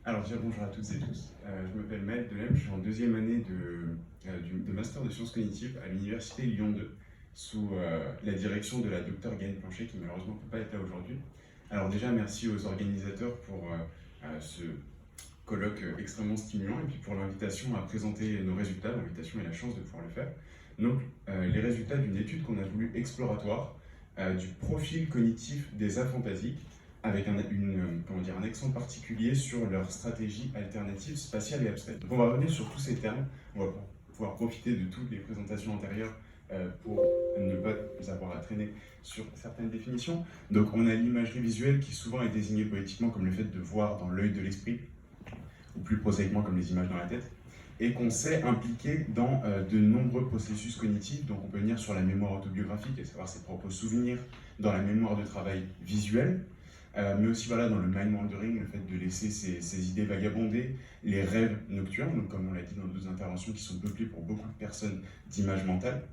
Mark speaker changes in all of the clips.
Speaker 1: Alors déjà bonjour à toutes et tous, je m'appelle Maël Delem, je suis en deuxième année de Master de Sciences Cognitives à l'Université Lyon 2 sous la direction de la docteure Gaëlle Planchet qui malheureusement ne peut pas être là aujourd'hui. Alors déjà merci aux organisateurs pour ce colloque extrêmement stimulant et puis pour l'invitation à présenter nos résultats, l'invitation et la chance de pouvoir le faire. Donc les résultats d'une étude qu'on a voulu exploratoire du profil cognitif des aphantasiques avec un accent particulier sur leur stratégie alternative spatiale et abstraite. Donc on va revenir sur tous ces termes, on va pouvoir profiter de toutes les présentations antérieures pour ne pas nous avoir à traîner sur certaines définitions. Donc on a l'imagerie visuelle qui souvent est désignée poétiquement comme le fait de voir dans l'œil de l'esprit, ou plus prosaïquement comme les images dans la tête, et qu'on sait impliquer dans de nombreux processus cognitifs. Donc on peut venir sur la mémoire autobiographique, et savoir ses propres souvenirs, dans la mémoire de travail visuelle, mais aussi voilà, dans le mind wandering, le fait de laisser ses idées vagabonder, les rêves nocturnes, donc comme on l'a dit dans d'autres interventions, qui sont peuplés pour beaucoup de personnes d'images mentales.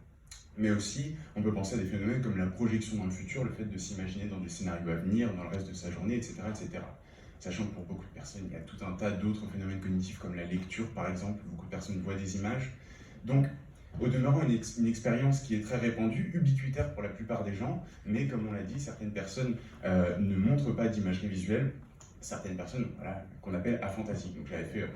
Speaker 1: Mais aussi, on peut penser à des phénomènes comme la projection dans le futur, le fait de s'imaginer dans des scénarios à venir, dans le reste de sa journée, etc., etc. Sachant que pour beaucoup de personnes, il y a tout un tas d'autres phénomènes cognitifs comme la lecture, par exemple, où beaucoup de personnes voient des images. Donc, au demeurant, une expérience qui est très répandue, ubiquitaire pour la plupart des gens, mais comme on l'a dit, certaines personnes ne montrent pas d'imagerie visuelle, certaines personnes voilà, qu'on appelle aphantasiques. Donc j'avais fait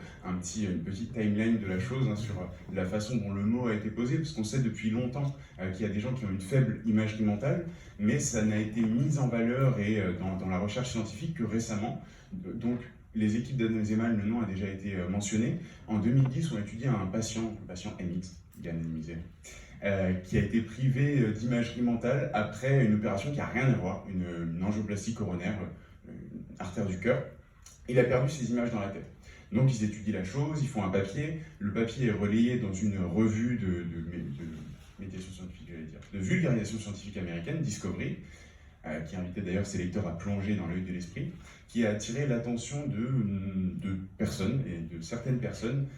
Speaker 1: une petite timeline de la chose sur la façon dont le mot a été posé, parce qu'on sait depuis longtemps qu'il y a des gens qui ont une faible imagerie mentale, mais ça n'a été mis en valeur et dans la recherche scientifique que récemment. Donc les équipes d'Adam Zeman, le nom a déjà été mentionné. En 2010, on a étudié un patient, le patient MX, Yann Misé, qui a été privé d'imagerie mentale après une opération qui n'a rien à voir, une angioplastie coronaire, une artère du cœur. Il a perdu ses images dans la tête. Donc ils étudient la chose, ils font un papier, le papier est relayé dans une revue de médiation scientifique, de vulgarisation scientifique américaine, Discovery, qui invitait d'ailleurs ses lecteurs à plonger dans l'œil de l'esprit, qui a attiré l'attention de personnes, et de certaines personnes,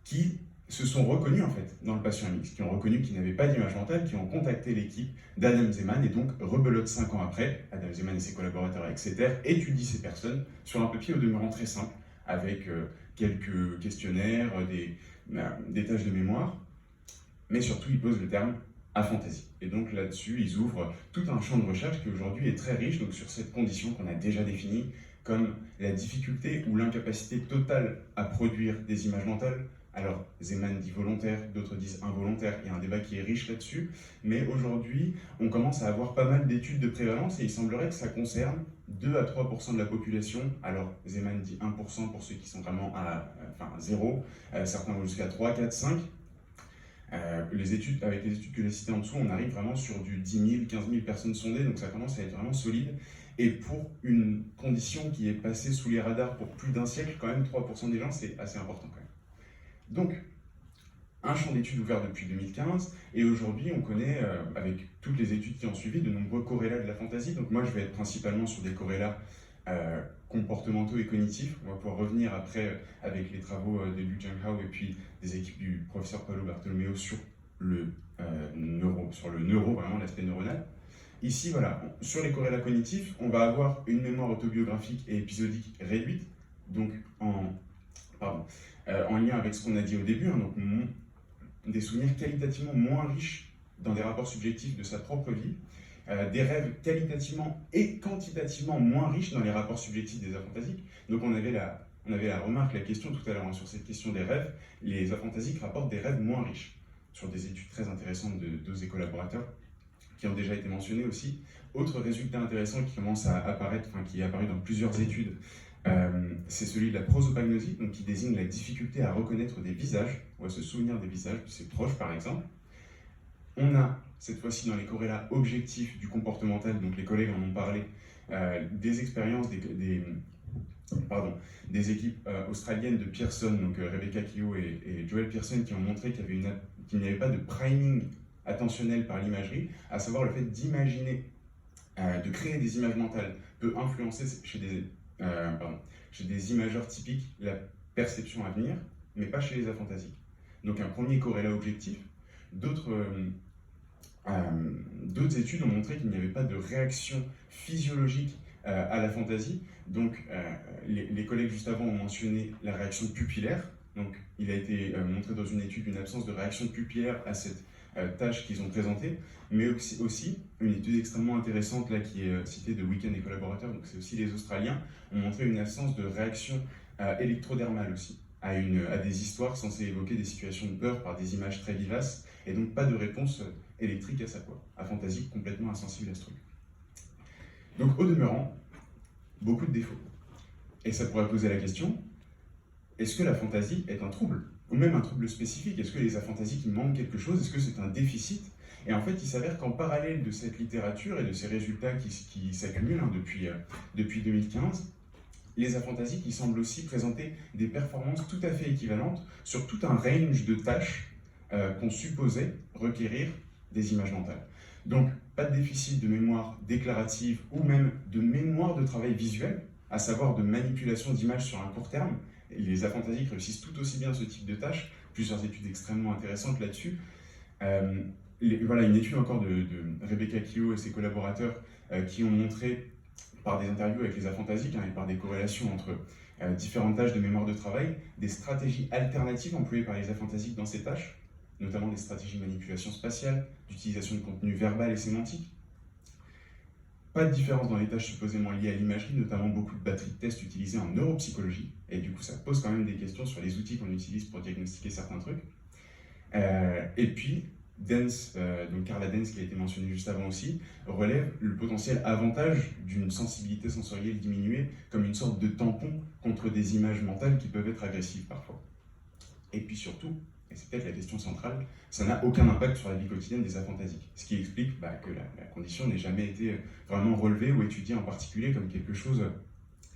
Speaker 1: qui se sont reconnus en fait dans le patient MX, qui ont reconnu qu'il n'avait pas d'image mentale, qui ont contacté l'équipe d'Adam Zeman, et donc rebelote 5 ans après, Adam Zeman et ses collaborateurs avec Exeter étudient ces personnes sur un papier au demeurant très simple, avec quelques questionnaires, des tâches de mémoire, mais surtout ils posent le terme aphantasie. Et donc là-dessus, ils ouvrent tout un champ de recherche qui aujourd'hui est très riche, donc sur cette condition qu'on a déjà définie comme la difficulté ou l'incapacité totale à produire des images mentales. Alors, Zeman dit volontaire, d'autres disent involontaire, il y a un débat qui est riche là-dessus, mais aujourd'hui, on commence à avoir pas mal d'études de prévalence et il semblerait que ça concerne 2 à 3% de la population. Alors, Zeman dit 1% pour ceux qui sont vraiment à 0, certains vont jusqu'à 3, 4, 5. Avec les études que j'ai citées en dessous, on arrive vraiment sur du 10 000, 15 000 personnes sondées, donc ça commence à être vraiment solide. Et pour une condition qui est passée sous les radars pour plus d'un siècle, quand même 3% des gens, c'est assez important quand même. Donc, un champ d'études ouvert depuis 2015, et aujourd'hui on connaît, avec toutes les études qui ont suivi, de nombreux corrélats de la fantaisie. Donc moi je vais être principalement sur des corrélats comportementaux et cognitifs. On va pouvoir revenir après avec les travaux de Liu Jianhao et puis des équipes du professeur Paolo Bartolomeo sur le neuro, vraiment l'aspect neuronal. Ici, voilà, sur les corrélats cognitifs, on va avoir une mémoire autobiographique et épisodique réduite, donc en lien avec ce qu'on a dit au début, donc des souvenirs qualitativement moins riches dans des rapports subjectifs de sa propre vie, des rêves qualitativement et quantitativement moins riches dans les rapports subjectifs des aphantasiques. Donc on avait la remarque, la question tout à l'heure sur cette question des rêves, les aphantasiques rapportent des rêves moins riches, sur des études très intéressantes de deux collaborateurs qui ont déjà été mentionnés aussi. Autre résultat intéressant qui commence à apparaître, qui est apparu dans plusieurs études, c'est celui de la prosopagnosie, donc qui désigne la difficulté à reconnaître des visages, ou à se souvenir des visages de ses proches par exemple. On a, cette fois-ci dans les corrélats objectifs du comportemental, donc les collègues en ont parlé, des expériences des équipes australiennes de Pearson, donc Rebecca Keogh et Joel Pearson, qui ont montré qu'il n'y avait pas de priming attentionnel par l'imagerie, à savoir le fait d'imaginer, de créer des images mentales peut influencer chez des imageurs typiques la perception à venir, mais pas chez les aphantasiques. Donc un premier corrélat objectif. D'autres études ont montré qu'il n'y avait pas de réaction physiologique à la fantaisie. Donc, les collègues juste avant ont mentionné la réaction pupillaire. Donc, il a été montré dans une étude une absence de réaction pupillaire à cette tâche qu'ils ont présentée, mais aussi une étude extrêmement intéressante là, qui est citée de Weekend et collaborateurs, donc c'est aussi les Australiens, ont montré une absence de réaction électrodermale aussi, à des histoires censées évoquer des situations de peur par des images très vivaces, et donc pas de réponse électrique à ça, quoi. Aphantasie complètement insensible à ce truc. Donc au demeurant, beaucoup de défauts. Et ça pourrait poser la question, est-ce que la fantaisie est un trouble? Ou même un trouble spécifique? Est-ce que les aphantasies qui manquent quelque chose? Est-ce que c'est un déficit? Et en fait, il s'avère qu'en parallèle de cette littérature et de ces résultats qui s'accumulent depuis 2015, les aphantasies qui semblent aussi présenter des performances tout à fait équivalentes sur tout un range de tâches qu'on supposait requérir des images mentales. Donc, pas de déficit de mémoire déclarative ou même de mémoire de travail visuel, à savoir de manipulation d'images sur un court terme. Et les aphantasiques réussissent tout aussi bien ce type de tâches, plusieurs études extrêmement intéressantes là-dessus. Voilà, une étude encore de Rebecca Keogh et ses collaborateurs qui ont montré par des interviews avec les aphantasiques et par des corrélations entre différentes tâches de mémoire de travail, des stratégies alternatives employées par les aphantasiques dans ces tâches, notamment des stratégies de manipulation spatiale, d'utilisation de contenu verbal et sémantique. Pas de différence dans les tâches supposément liées à l'imagerie, notamment beaucoup de batteries de tests utilisées en neuropsychologie, et du coup ça pose quand même des questions sur les outils qu'on utilise pour diagnostiquer certains trucs. Et puis, Dance, donc Carla Dance qui a été mentionnée juste avant aussi, relève le potentiel avantage d'une sensibilité sensorielle diminuée comme une sorte de tampon contre des images mentales qui peuvent être agressives parfois. Et puis surtout, et c'est peut-être la question centrale, ça n'a aucun impact sur la vie quotidienne des aphantasiques, ce qui explique que la condition n'ait jamais été vraiment relevée ou étudiée en particulier comme quelque chose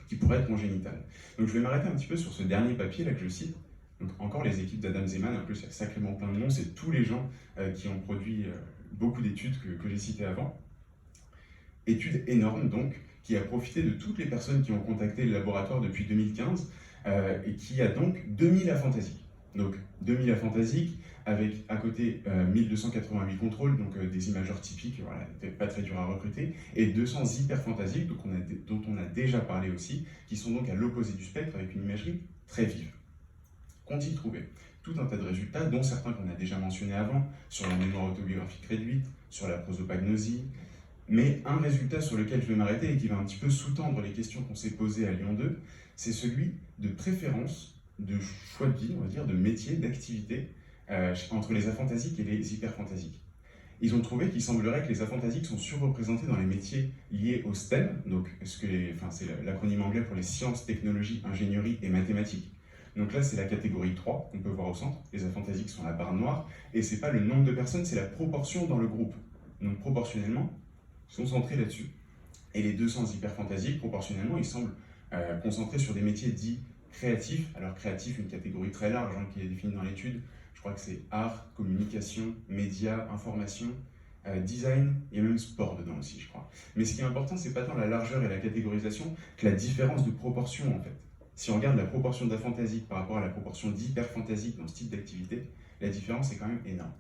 Speaker 1: qui pourrait être congénital. Donc je vais m'arrêter un petit peu sur ce dernier papier là que je cite. Donc encore les équipes d'Adam Zeman, en plus il y a sacrément plein de noms, c'est tous les gens qui ont produit beaucoup d'études que j'ai citées avant. Étude énorme donc, qui a profité de toutes les personnes qui ont contacté le laboratoire depuis 2015 et qui a donc 2000 aphantasiques. Donc 2000 aphantasiques avec à côté 1288 contrôles, donc des imageurs typiques, voilà, pas très dur à recruter, et 200 hyperphantasiques, dont on a déjà parlé aussi, qui sont donc à l'opposé du spectre avec une imagerie très vive. Qu'ont-ils trouvé? Tout un tas de résultats, dont certains qu'on a déjà mentionnés avant, sur la mémoire autobiographique réduite, sur la prosopagnosie, mais un résultat sur lequel je vais m'arrêter et qui va un petit peu sous-tendre les questions qu'on s'est posées à Lyon 2, c'est celui de préférence, de choix de vie, on va dire, de métier, d'activité, entre les aphantasiques et les hyperphantasiques. Ils ont trouvé qu'il semblerait que les aphantasiques sont surreprésentés dans les métiers liés au STEM, donc c'est l'acronyme anglais pour les sciences, technologies, ingénierie et mathématiques. Donc là, c'est la catégorie 3 qu'on peut voir au centre. Les aphantasiques sont la barre noire, et c'est pas le nombre de personnes, c'est la proportion dans le groupe. Donc proportionnellement, ils sont centrés là-dessus. Et les 200 hyperphantasiques, proportionnellement, ils semblent concentrés sur des métiers dits créatifs. Alors créatif, une catégorie très large qui est définie dans l'étude. Je crois que c'est art, communication, médias, information, design et même sport dedans aussi, je crois. Mais ce qui est important, c'est pas tant la largeur et la catégorisation que la différence de proportion en fait. Si on regarde la proportion d'aphantasiques par rapport à la proportion d'hyperphantasiques dans ce type d'activité, la différence est quand même énorme.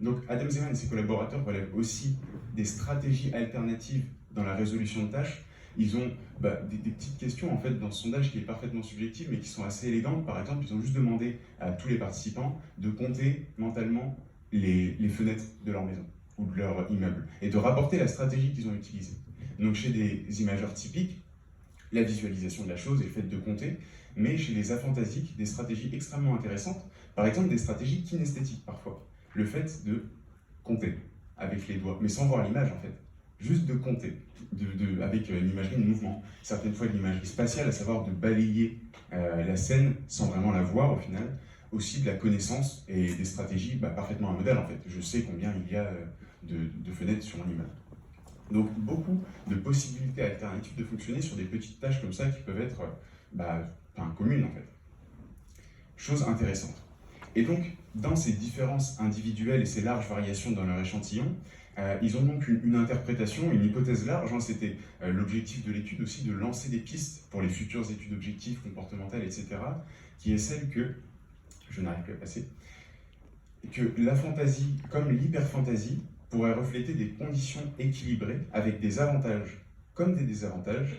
Speaker 1: Donc Adam Zeman et ses collaborateurs relèvent aussi des stratégies alternatives dans la résolution de tâches. Ils ont des petites questions en fait dans ce sondage qui est parfaitement subjectif mais qui sont assez élégantes. Par exemple, ils ont juste demandé à tous les participants de compter mentalement les fenêtres de leur maison ou de leur immeuble et de rapporter la stratégie qu'ils ont utilisée. Donc chez des imageurs typiques, la visualisation de la chose et le fait de compter, mais chez les aphantasiques, des stratégies extrêmement intéressantes, par exemple des stratégies kinesthétiques parfois. Le fait de compter avec les doigts, mais sans voir l'image en fait, juste de compter, avec une imagerie de mouvement, certaines fois de l'imagerie spatiale, à savoir de balayer la scène sans vraiment la voir au final, aussi de la connaissance et des stratégies parfaitement un modèle en fait. Je sais combien il y a de fenêtres sur mon immeuble. Donc beaucoup de possibilités alternatives de fonctionner sur des petites tâches comme ça qui peuvent être communes en fait. Chose intéressante. Et donc, dans ces différences individuelles et ces larges variations dans leur échantillon, ils ont donc une interprétation, une hypothèse large. C'était l'objectif de l'étude aussi de lancer des pistes pour les futures études objectives, comportementales, etc., qui est celle que, je n'arrive plus à passer, que la fantaisie, comme l'hyperfantaisie, pourrait refléter des conditions équilibrées avec des avantages comme des désavantages,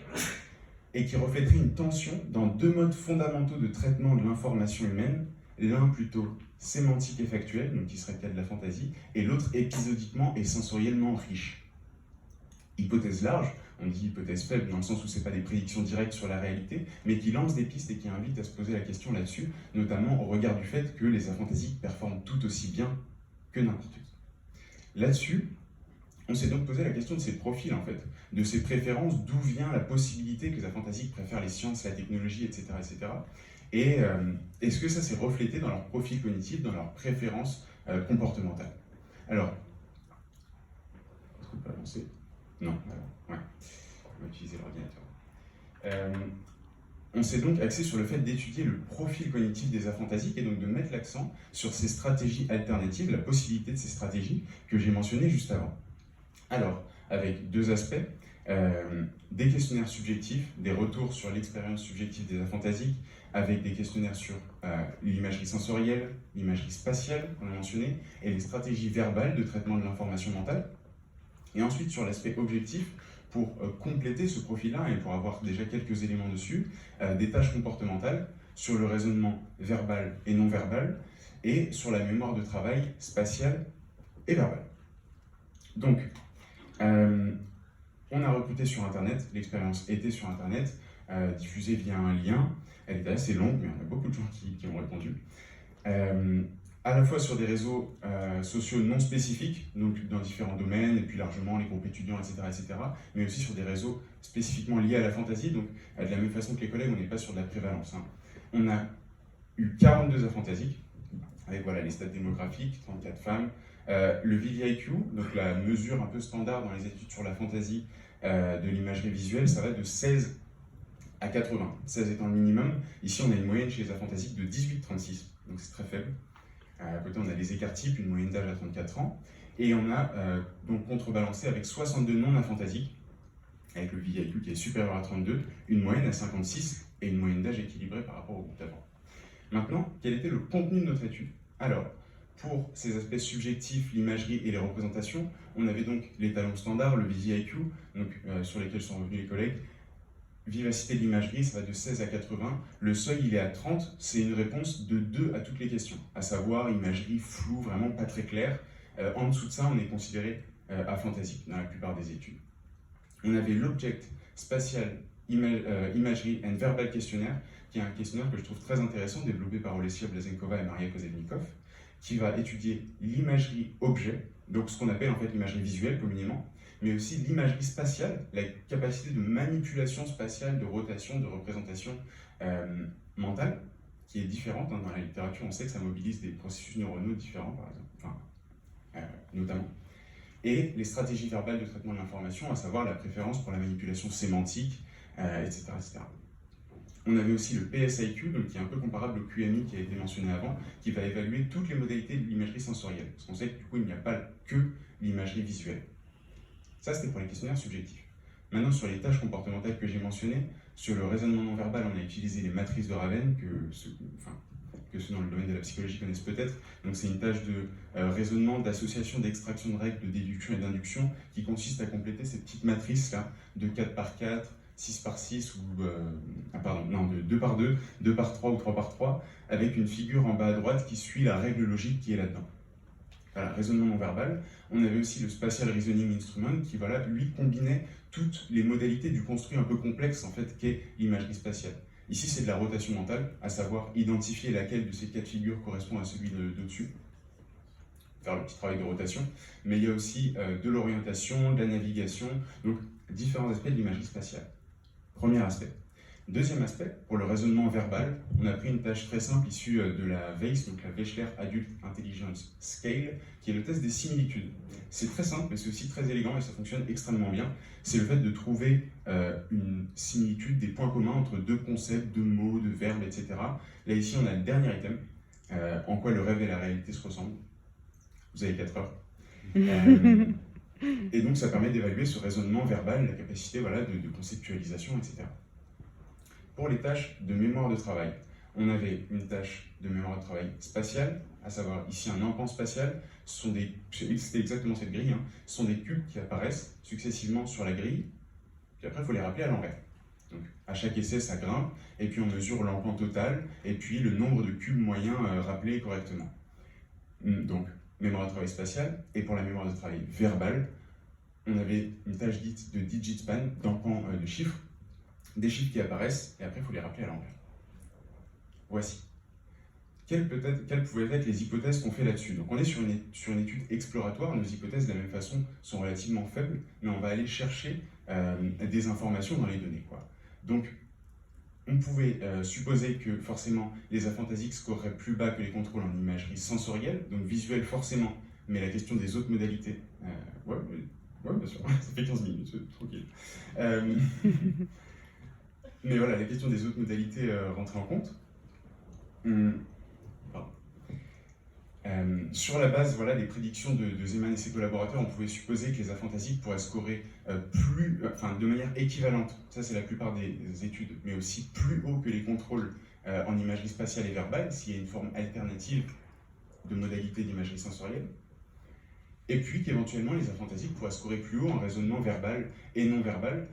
Speaker 1: et qui reflèterait une tension dans deux modes fondamentaux de traitement de l'information humaine, l'un plutôt sémantique et factuel, donc qui serait le cas de la fantaisie, et l'autre épisodiquement et sensoriellement riche. Hypothèse large, on dit hypothèse faible dans le sens où ce n'est pas des prédictions directes sur la réalité, mais qui lance des pistes et qui invite à se poser la question là-dessus, notamment au regard du fait que les aphantasiques performent tout aussi bien que n'importe qui. Là-dessus, on s'est donc posé la question de ces profils, en fait, de ces préférences, d'où vient la possibilité que les aphantasiques préfèrent les sciences, la technologie, etc. etc. Et est-ce que ça s'est reflété dans leur profil cognitif, dans leurs préférences comportementales? Alors, est-ce qu'on peut avancer? Non, ouais, on va utiliser l'ordinateur. On s'est donc axé sur le fait d'étudier le profil cognitif des aphantasiques et donc de mettre l'accent sur ces stratégies alternatives, la possibilité de ces stratégies que j'ai mentionnées juste avant. Alors, avec deux aspects, des questionnaires subjectifs, des retours sur l'expérience subjective des aphantasiques, avec des questionnaires sur l'imagerie sensorielle, l'imagerie spatiale, on a mentionné, et les stratégies verbales de traitement de l'information mentale. Et ensuite, sur l'aspect objectif, pour compléter ce profil-là et pour avoir déjà quelques éléments dessus, des tâches comportementales sur le raisonnement verbal et non verbal, et sur la mémoire de travail spatiale et verbale. Donc, on a recruté sur Internet, l'expérience était sur Internet, diffusée via un lien. Elle était assez longue, mais on a beaucoup de gens qui ont répondu. À la fois sur des réseaux sociaux non spécifiques, donc dans différents domaines, et puis largement les groupes étudiants, etc., mais aussi sur des réseaux spécifiquement liés à la fantaisie, donc de la même façon que les collègues, on n'est pas sur de la prévalence. Hein. On a eu 42 aphantasiques, avec voilà, les stats démographiques, 34 femmes, le VVIQ, donc la mesure un peu standard dans les études sur la fantaisie de l'imagerie visuelle, ça va de 16 à 80, 16 étant le minimum. Ici, on a une moyenne chez les aphantasiques de 18-36, donc c'est très faible. À côté, on a les écarts types, une moyenne d'âge à 34 ans, et on a donc contrebalancé avec 62 non-aphantasiques, avec le VVIQ qui est supérieur à 32, une moyenne à 56 et une moyenne d'âge équilibrée par rapport au groupe d'avant. Maintenant, quel était le contenu de notre étude? Alors, pour ces aspects subjectifs, l'imagerie et les représentations, on avait donc les talons standards, le VVIQ, donc, sur lesquels sont revenus les collègues. Vivacité de l'imagerie, ça va de 16 à 80. Le seuil, il est à 30. C'est une réponse de 2 à toutes les questions, à savoir imagerie floue, vraiment pas très claire. En dessous de ça, on est considéré aphantasique dans la plupart des études. On avait l'Object Spatial Imagery and Verbal Questionnaire, qui est un questionnaire que je trouve très intéressant, développé par Olesya Blazenkova et Maria Kozelnikov, qui va étudier l'imagerie objet, donc ce qu'on appelle en fait l'imagerie visuelle communément, mais aussi l'imagerie spatiale, la capacité de manipulation spatiale, de rotation, de représentation mentale, qui est différente. Hein, dans la littérature, on sait que ça mobilise des processus neuronaux différents, par exemple, notamment. Et les stratégies verbales de traitement de l'information, à savoir la préférence pour la manipulation sémantique, etc., etc. On avait aussi le PSIQ, donc qui est un peu comparable au QMI qui a été mentionné avant, qui va évaluer toutes les modalités de l'imagerie sensorielle. Parce qu'on sait que du coup, il n'y a pas que l'imagerie visuelle. Ça, c'était pour les questionnaires subjectifs. Maintenant, sur les tâches comportementales que j'ai mentionnées, sur le raisonnement non verbal, on a utilisé les matrices de Raven, que ceux dans le domaine de la psychologie connaissent peut-être. Donc c'est une tâche de raisonnement, d'association, d'extraction de règles, de déduction et d'induction, qui consiste à compléter ces petites matrices-là, de 4 par 4, 6 par 6, ou de 2 par 2, 2 par 3 ou 3 par 3, avec une figure en bas à droite qui suit la règle logique qui est là-dedans. Voilà, raisonnement non verbal. On avait aussi le Spatial Reasoning Instrument qui, voilà, lui, combinait toutes les modalités du construit un peu complexe, en fait, qu'est l'imagerie spatiale. Ici, c'est de la rotation mentale, à savoir identifier laquelle de ces 4 figures correspond à celui d'au-dessus, faire le petit travail de rotation. Mais il y a aussi de l'orientation, de la navigation, donc différents aspects de l'imagerie spatiale. Premier aspect. Deuxième aspect, pour le raisonnement verbal, on a pris une tâche très simple issue de la WAIS, donc la Wechsler Adult Intelligence Scale, qui est le test des similitudes. C'est très simple, mais c'est aussi très élégant et ça fonctionne extrêmement bien. C'est le fait de trouver une similitude, des points communs entre deux concepts, deux mots, de verbes, etc. Là, ici, on a le dernier item, en quoi le rêve et la réalité se ressemblent. Vous avez 4 heures. Et donc, ça permet d'évaluer ce raisonnement verbal, la capacité voilà, de conceptualisation, etc. Pour les tâches de mémoire de travail, on avait une tâche de mémoire de travail spatiale, à savoir ici un empan spatial. C'était exactement cette grille, hein. Ce sont des cubes qui apparaissent successivement sur la grille, Puis après, il faut les rappeler à l'envers. Donc, à chaque essai, ça grimpe, et puis on mesure l'emploi total, et puis le nombre de cubes moyens rappelés correctement. Donc, mémoire de travail spatiale, et pour la mémoire de travail verbale, on avait une tâche dite de digit span, d'empan de chiffres, des chiffres qui apparaissent, et après, il faut les rappeler à l'envers. Voici. Quelles pouvaient être les hypothèses qu'on fait là-dessus? Donc, on est sur une étude exploratoire, nos hypothèses, de la même façon, sont relativement faibles, mais on va aller chercher des informations dans les données, quoi. Donc, on pouvait supposer que forcément les aphantasiques scoreraient plus bas que les contrôles en imagerie sensorielle, donc visuelle forcément, mais la question des autres modalités. Ouais, bien sûr, ça fait 15 minutes, tranquille. Mais voilà, la question des autres modalités rentrait en compte. Sur la base des prédictions de Zeeman et ses collaborateurs, on pouvait supposer que les aphantasiques pourraient scorer de manière équivalente, ça c'est la plupart des études, mais aussi plus haut que les contrôles en imagerie spatiale et verbale, s'il y a une forme alternative de modalité d'imagerie sensorielle, et puis qu'éventuellement les aphantasiques pourraient scorer plus haut en raisonnement verbal et non verbal,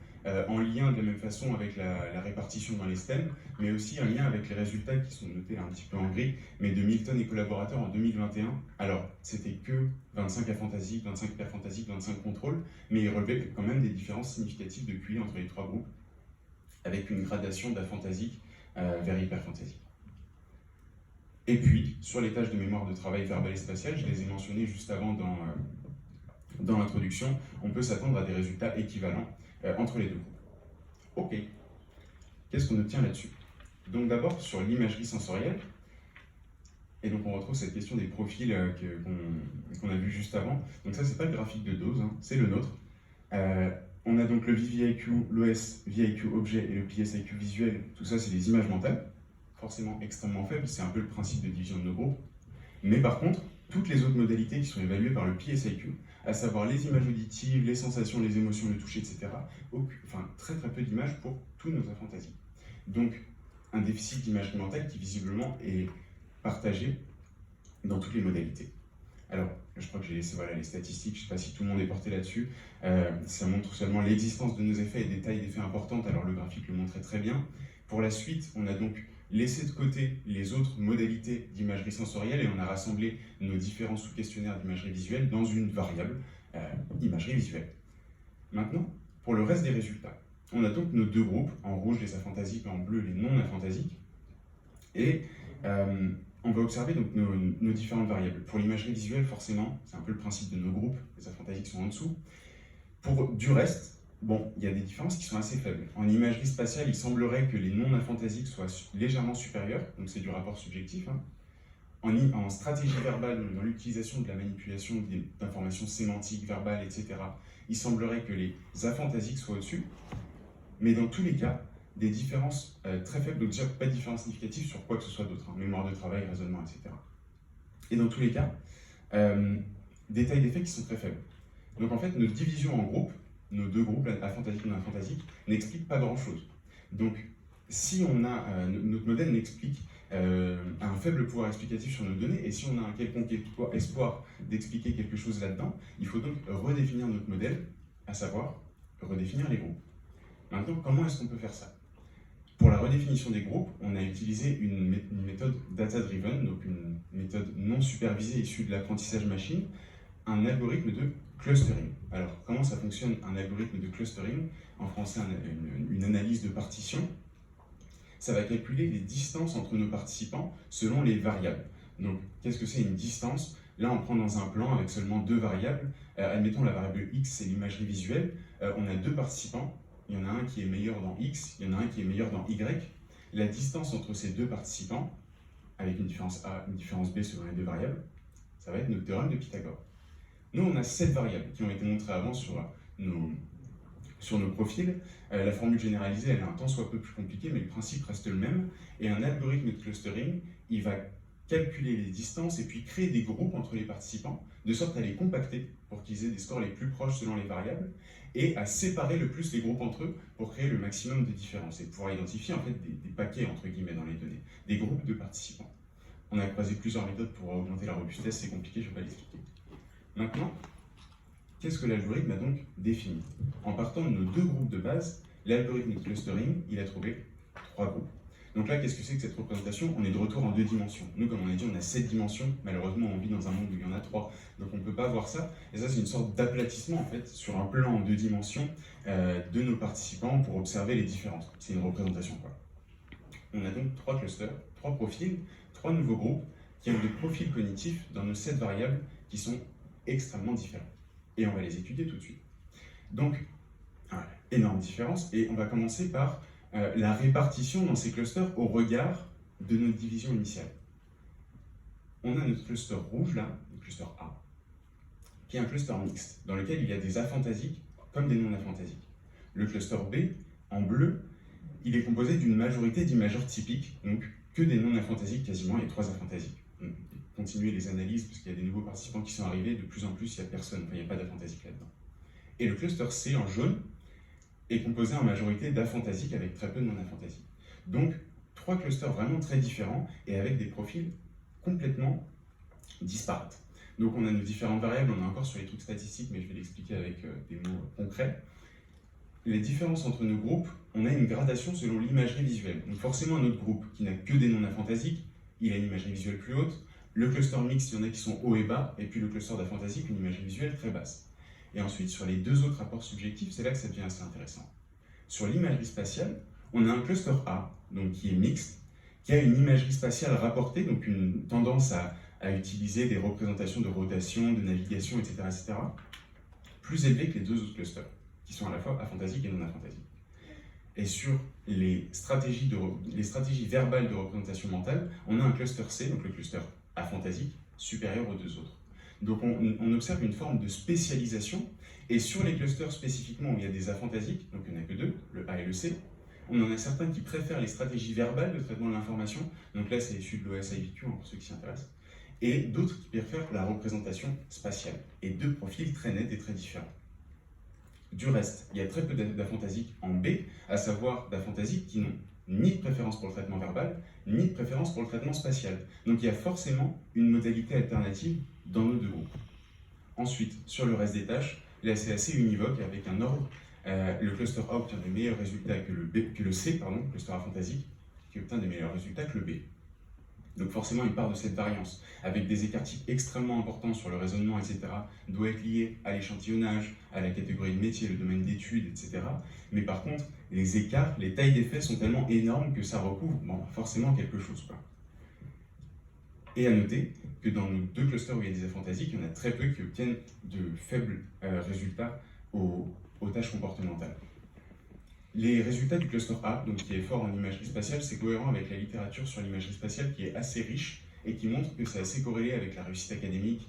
Speaker 1: en lien de la même façon avec la répartition dans les STEM, mais aussi en lien avec les résultats qui sont notés un petit peu en gris, mais de Milton et collaborateurs en 2021. Alors, c'était que 25 aphantasiques, 25 hyperphantasiques, 25 contrôles, mais ils relevaient quand même des différences significatives de QI entre les trois groupes, avec une gradation d'aphantasique vers hyperphantasique. Et puis, sur les tâches de mémoire de travail verbal et spatial, je les ai mentionnées juste avant dans l'introduction, on peut s'attendre à des résultats équivalents entre les deux groupes. Ok, qu'est-ce qu'on obtient là-dessus? Donc d'abord, sur l'imagerie sensorielle, et donc on retrouve cette question des profils qu'on a vu juste avant. Donc ça, c'est pas le graphique de dose, hein, c'est le nôtre. On a donc le VVIQ, l'OS VIQ objet et le PSIQ visuel, tout ça c'est des images mentales, forcément extrêmement faibles, c'est un peu le principe de division de nos groupes. Mais par contre, toutes les autres modalités qui sont évaluées par le PSIQ, à savoir les images auditives, les sensations, les émotions, le toucher, etc., très peu d'images pour tous nos aphantasies. Donc, un déficit d'imagerie mentale qui visiblement est partagé dans toutes les modalités. Alors, je crois que j'ai laissé les statistiques, je ne sais pas si tout le monde est porté là-dessus. Ça montre seulement l'existence de nos effets et des tailles d'effets importantes, alors le graphique le montrait très bien. Pour la suite, on a donc laissé de côté les autres modalités d'imagerie sensorielle et on a rassemblé nos différents sous-questionnaires d'imagerie visuelle dans une variable imagerie visuelle. Maintenant, pour le reste des résultats, on a donc nos deux groupes, en rouge les aphantasiques et en bleu les non-aphantasiques, et on va observer donc nos différentes variables. Pour l'imagerie visuelle, forcément, c'est un peu le principe de nos groupes, les aphantasiques sont en dessous. Pour du reste, bon, il y a des différences qui sont assez faibles. En imagerie spatiale, il semblerait que les non-aphantasiques soient légèrement supérieurs, donc c'est du rapport subjectif. Hein. En stratégie verbale, dans l'utilisation de la manipulation d'informations sémantiques, verbales, etc., il semblerait que les aphantasiques soient au-dessus, mais dans tous les cas, des différences très faibles, donc déjà pas de différence significative sur quoi que ce soit d'autre, hein, mémoire de travail, raisonnement, etc. Et dans tous les cas, des tailles d'effets qui sont très faibles. Donc en fait, notre division en groupes, nos deux groupes, aphantasique et non aphantasique, n'expliquent pas grand-chose. Donc si on a, notre modèle n'explique un faible pouvoir explicatif sur nos données, et si on a un quelconque espoir d'expliquer quelque chose là-dedans, il faut donc redéfinir notre modèle, à savoir redéfinir les groupes. Maintenant, comment est-ce qu'on peut faire ça? Pour la redéfinition des groupes, on a utilisé une méthode data-driven, donc une méthode non supervisée issue de l'apprentissage machine, un algorithme de clustering. Alors, comment ça fonctionne un algorithme de clustering? En français, une analyse de partition. Ça va calculer les distances entre nos participants selon les variables. Donc, qu'est-ce que c'est une distance? Là, on prend dans un plan avec seulement deux variables. Admettons la variable x, c'est l'imagerie visuelle. On a deux participants. Il y en a un qui est meilleur dans x, il y en a un qui est meilleur dans y. La distance entre ces deux participants, avec une différence a, une différence b selon les deux variables, ça va être notre théorème de Pythagore. Nous, on a 7 variables qui ont été montrées avant sur nos profils. La formule généralisée, elle est un tant soit peu plus compliquée, mais le principe reste le même. Et un algorithme de clustering, il va calculer les distances et puis créer des groupes entre les participants, de sorte à les compacter pour qu'ils aient des scores les plus proches selon les variables, et à séparer le plus les groupes entre eux pour créer le maximum de différences, et pouvoir identifier en fait des paquets entre guillemets dans les données, des groupes de participants. On a croisé plusieurs méthodes pour augmenter la robustesse, c'est compliqué, je ne vais pas l'expliquer. Maintenant, Qu'est-ce que l'algorithme a donc défini? En partant de nos deux groupes de base, l'algorithme de clustering, il a trouvé 3 groupes. Donc là, qu'est-ce que c'est que cette représentation? On est de retour en 2 dimensions. Nous, comme on a dit, on a 7 dimensions. Malheureusement, on vit dans un monde où il y en a 3. Donc on ne peut pas voir ça. Et ça, c'est une sorte d'aplatissement, en fait, sur un plan en 2 dimensions de nos participants pour observer les différences. C'est une représentation, quoi. On a donc 3 clusters, 3 profils, 3 nouveaux groupes qui ont des profils cognitifs dans nos 7 variables qui sont extrêmement différents. Et on va les étudier tout de suite. Donc, voilà, énorme différence. Et on va commencer par la répartition dans ces clusters au regard de notre division initiale. On a notre cluster rouge là, le cluster A, qui est un cluster mixte, dans lequel il y a des aphantasiques comme des non-aphantasiques. Le cluster B, en bleu, il est composé d'une majorité d'imageurs typiques, donc que des non-aphantasiques quasiment et 3 aphantasiques. Continuer les analyses, parce qu'il y a des nouveaux participants qui sont arrivés, de plus en plus il n'y a personne, enfin il n'y a pas d'aphantasique là-dedans. Et le cluster C, en jaune, est composé en majorité d'aphantasiques avec très peu de non-aphantasiques. Donc, 3 clusters vraiment très différents et avec des profils complètement disparates. Donc on a nos différentes variables, on est encore sur les trucs statistiques, mais je vais l'expliquer avec des mots concrets. Les différences entre nos groupes, on a une gradation selon l'imagerie visuelle. Donc forcément, notre groupe qui n'a que des non-aphantasiques, il a une imagerie visuelle plus haute. Le cluster mixte, il y en a qui sont hauts et bas, et puis le cluster d'aphantasiques, une imagerie visuelle très basse. Et ensuite, sur les 2 autres rapports subjectifs, c'est là que ça devient assez intéressant. Sur l'imagerie spatiale, on a un cluster A, donc qui est mixte, qui a une imagerie spatiale rapportée, donc une tendance à utiliser des représentations de rotation, de navigation, etc., plus élevée que les 2 autres clusters, qui sont à la fois aphantasiques et non aphantasiques. Et sur les stratégies verbales de représentation mentale, on a un cluster C, donc le cluster aphantasique, supérieur aux 2 autres. Donc on observe une forme de spécialisation, et sur les clusters spécifiquement où il y a des aphantasiques, donc il n'y en a que 2, le A et le C, on en a certains qui préfèrent les stratégies verbales de traitement de l'information, donc là c'est issu de l'OS-IVQ pour ceux qui s'y intéressent, et d'autres qui préfèrent la représentation spatiale, et 2 profils très nets et très différents. Du reste, il y a très peu d'aphantasiques en B, à savoir d'aphantasiques qui n'ont ni de préférence pour le traitement verbal, ni de préférence pour le traitement spatial. Donc il y a forcément une modalité alternative dans nos 2 groupes. Ensuite, sur le reste des tâches, là c'est assez univoque avec un ordre. Le cluster A obtient des meilleurs résultats que le C, cluster aphantasique, qui obtient des meilleurs résultats que le B. Donc forcément, une part de cette variance, avec des écarts types extrêmement importants sur le raisonnement, etc., doit être liée à l'échantillonnage, à la catégorie de métier, le domaine d'études, etc. Mais par contre, les écarts, les tailles d'effets sont tellement énormes que ça recouvre forcément quelque chose, quoi. Et à noter que dans nos 2 clusters où il y a des aphantasiques, il y en a très peu qui obtiennent de faibles résultats aux tâches comportementales. Les résultats du cluster A, donc qui est fort en imagerie spatiale, c'est cohérent avec la littérature sur l'imagerie spatiale qui est assez riche et qui montre que c'est assez corrélé avec la réussite académique,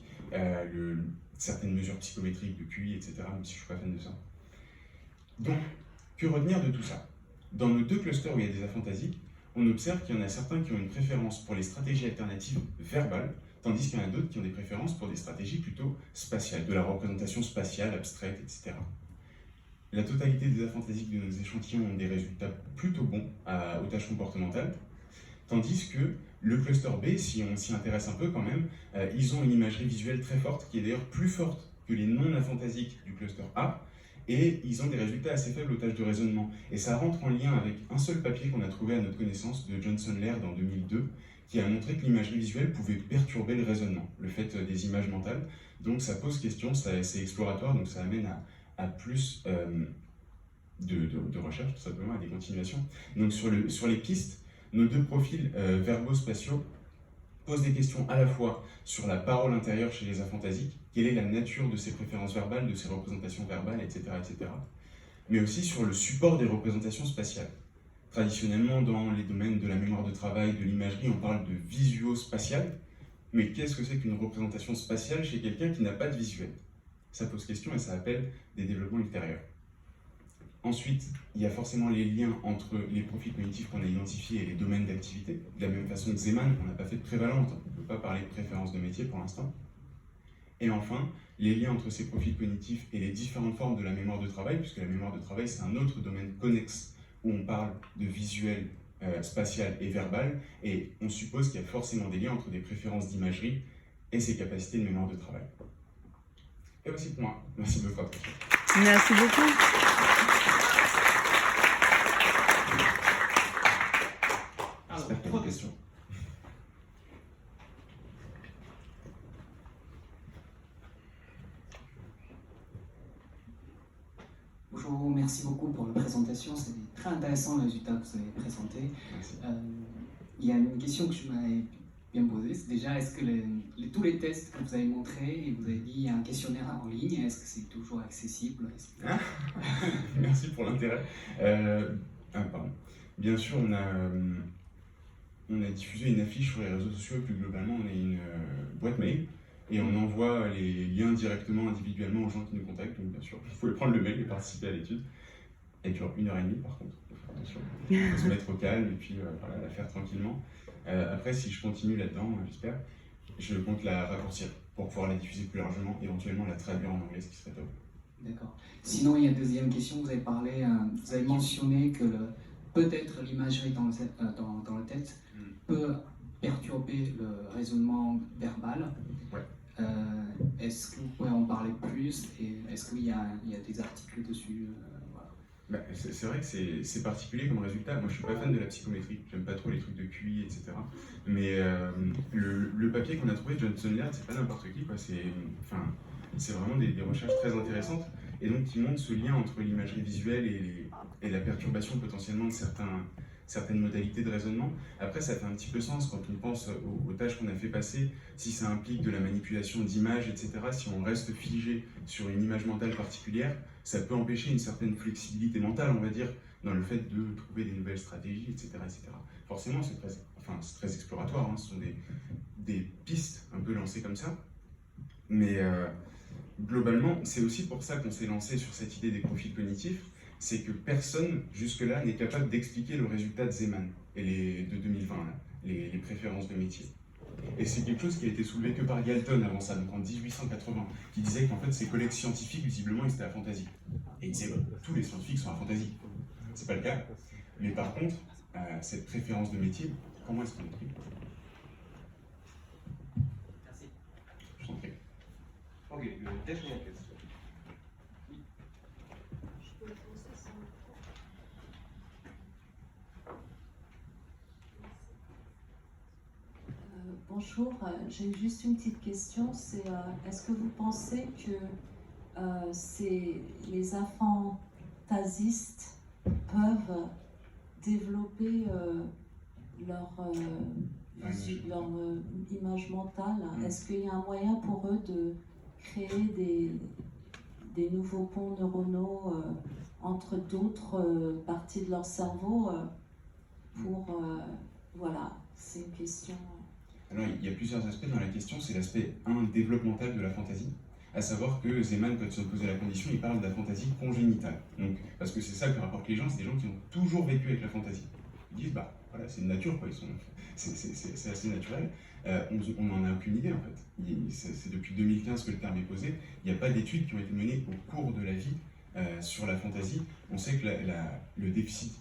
Speaker 1: certaines mesures psychométriques de QI, etc., même si je ne suis pas fan de ça. Donc, que retenir de tout ça? Dans nos 2 clusters où il y a des aphantasiques, on observe qu'il y en a certains qui ont une préférence pour les stratégies alternatives verbales, tandis qu'il y en a d'autres qui ont des préférences pour des stratégies plutôt spatiales, de la représentation spatiale, abstraite, etc. La totalité des aphantasiques de nos échantillons ont des résultats plutôt bons aux tâches comportementales, tandis que le cluster B, si on s'y intéresse un peu quand même, ils ont une imagerie visuelle très forte, qui est d'ailleurs plus forte que les non-aphantasiques du cluster A, et ils ont des résultats assez faibles aux tâches de raisonnement. Et ça rentre en lien avec un seul papier qu'on a trouvé à notre connaissance de Johnson-Laird en 2002, qui a montré que l'imagerie visuelle pouvait perturber le raisonnement, le fait des images mentales. Donc ça pose question, c'est exploratoire, donc ça amène à plus de recherche, tout simplement, à des continuations. Donc sur les pistes, nos 2 profils verbo-spatiaux posent des questions à la fois sur la parole intérieure chez les aphantasiques, quelle est la nature de ces préférences verbales, de ces représentations verbales, etc., etc., mais aussi sur le support des représentations spatiales. Traditionnellement, dans les domaines de la mémoire de travail, de l'imagerie, on parle de visuo-spatial, mais qu'est-ce que c'est qu'une représentation spatiale chez quelqu'un qui n'a pas de visuel? Ça pose question et ça appelle des développements ultérieurs. Ensuite, il y a forcément les liens entre les profils cognitifs qu'on a identifiés et les domaines d'activité. De la même façon que Zeeman, on n'a pas fait de prévalente, on ne peut pas parler de préférence de métier pour l'instant. Et enfin, les liens entre ces profils cognitifs et les différentes formes de la mémoire de travail, puisque la mémoire de travail, c'est un autre domaine connexe où on parle de visuel, spatial et verbal, et on suppose qu'il y a forcément des liens entre des préférences d'imagerie et ses capacités de mémoire de travail. Et aussi pour moi. Merci de votre attention.
Speaker 2: Merci beaucoup.
Speaker 1: J'espère qu'il y a des questions.
Speaker 3: Bonjour, merci beaucoup pour la présentation. C'est très intéressant le résultat que vous avez présenté. Il y a une question que je m'avais bien posée, c'est déjà est-ce que tous les tests que vous avez montrés, et vous avez dit il y a un questionnaire en ligne, est-ce que c'est toujours accessible?
Speaker 1: Merci pour l'intérêt. Pardon. Bien sûr, on a diffusé une affiche sur les réseaux sociaux et plus globalement, on a une boîte mail et on envoie les liens directement, individuellement aux gens qui nous contactent. Donc, bien sûr, vous pouvez prendre le mail et participer à l'étude. Elle dure 1h30 par contre, il faut faire attention. Il faut se mettre au calme et puis voilà, la faire tranquillement. Après, si je continue là-dedans, j'espère, je compte la raccourcir pour pouvoir la diffuser plus largement, éventuellement la traduire en anglais, ce qui serait top.
Speaker 3: D'accord. Sinon, il y a une deuxième question. Vous avez parlé, vous avez mentionné que peut-être l'imagerie dans le texte peut perturber le raisonnement verbal.
Speaker 1: Ouais.
Speaker 3: Est-ce que vous pouvez en parler plus et est-ce qu'il y a des articles dessus? Voilà.
Speaker 1: Bah, c'est vrai que c'est particulier comme résultat. Moi, je suis pas fan de la psychométrie. J'aime pas trop les trucs de QI, etc. Mais le papier qu'on a trouvé de Johnson Laird, c'est pas n'importe qui, quoi. C'est vraiment des recherches très intéressantes et donc qui montrent ce lien entre l'imagerie visuelle et la perturbation potentiellement de certaines modalités de raisonnement. Après, ça fait un petit peu sens quand on pense aux tâches qu'on a fait passer, si ça implique de la manipulation d'images, etc. Si on reste figé sur une image mentale particulière, ça peut empêcher une certaine flexibilité mentale, on va dire, dans le fait de trouver des nouvelles stratégies, etc. etc. Forcément, c'est très exploratoire, hein. Ce sont des pistes un peu lancées comme ça. Mais globalement, c'est aussi pour ça qu'on s'est lancé sur cette idée des profils cognitifs, c'est que personne, jusque-là, n'est capable d'expliquer le résultat de Zeeman de 2020, là, les préférences de métier. Et c'est quelque chose qui a été soulevé que par Galton avant ça, donc en 1880, qui disait qu'en fait, ses collègues scientifiques, visiblement, ils étaient à fantaisie. Et il disait, tous les scientifiques sont à fantaisie. C'est pas le cas. Mais par contre, cette préférence de métier, comment est-ce qu'on l'explique?
Speaker 3: Merci.
Speaker 1: Je t'en prie.
Speaker 4: Ok, dernière question.
Speaker 5: Bonjour, j'ai juste une petite question, c'est est-ce que vous pensez que les afantasistes peuvent développer leur image mentale? Est-ce qu'il y a un moyen pour eux de créer des nouveaux ponts neuronaux entre d'autres parties de leur cerveau voilà, c'est une question.
Speaker 1: Alors, il y a plusieurs aspects dans la question. C'est l'aspect développemental de la fantaisie, à savoir que Zeeman, quand il se posait la condition, il parle de la fantaisie congénitale. Donc, parce que c'est ça que rapportent les gens, c'est des gens qui ont toujours vécu avec la fantaisie. Ils disent, bah voilà, c'est une nature, quoi. C'est assez naturel. On n'en a aucune idée, en fait. C'est depuis 2015 que le terme est posé. Il n'y a pas d'études qui ont été menées au cours de la vie sur la fantaisie. On sait que le déficit,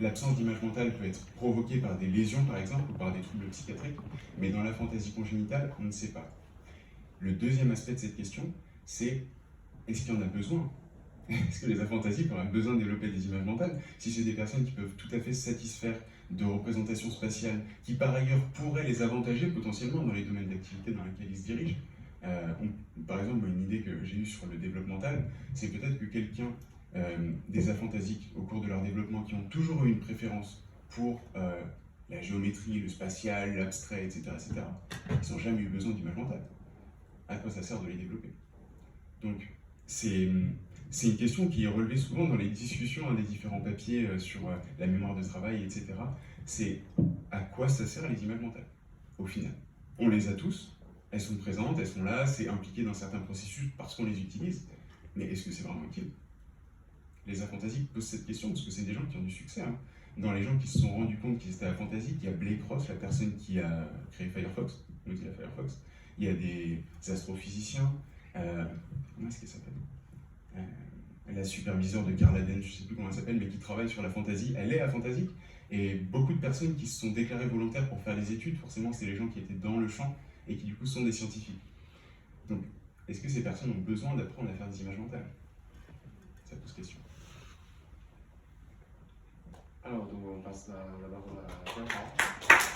Speaker 1: l'absence d'image mentale peut être provoquée par des lésions, par exemple, ou par des troubles psychiatriques, mais dans la fantaisie congénitale, on ne sait pas. Le deuxième aspect de cette question, c'est est-ce qu'il y en a besoin? Est-ce que les aphantasiques auraient besoin de développer des images mentales si c'est des personnes qui peuvent tout à fait se satisfaire de représentations spatiales qui, par ailleurs, pourraient les avantager potentiellement dans les domaines d'activité dans lesquels ils se dirigent? Par exemple, une idée que j'ai eue sur le développemental, c'est peut-être que quelqu'un des aphantasiques au cours de leur développement qui ont toujours eu une préférence pour la géométrie, le spatial, l'abstrait, etc., ils n'ont jamais eu besoin d'image mentale. À quoi ça sert de les développer? Donc, c'est une question qui est relevée souvent dans les discussions des différents papiers sur la mémoire de travail, etc. C'est à quoi ça sert les images mentales, au final? On les a tous, elles sont présentes, elles sont là, c'est impliqué dans certains processus parce qu'on les utilise, mais est-ce que c'est vraiment utile? Les aphantasiques posent cette question parce que c'est des gens qui ont du succès. Hein. Dans les gens qui se sont rendus compte qu'ils étaient aphantasiques, il y a Blake Ross, la personne qui a créé Firefox, Mozilla Firefox. Il y a des astrophysiciens, comment est-ce qu'elle s'appelle la superviseure de Carl Aden, je ne sais plus comment elle s'appelle, mais qui travaille sur la fantaisie. Elle est aphantasique. Et beaucoup de personnes qui se sont déclarées volontaires pour faire les études, forcément, c'est les gens qui étaient dans le champ et qui du coup sont des scientifiques. Donc, est-ce que ces personnes ont besoin d'apprendre à faire des images mentales? Ça pose question.
Speaker 4: Alors, donc on passe la parole à Jean-François.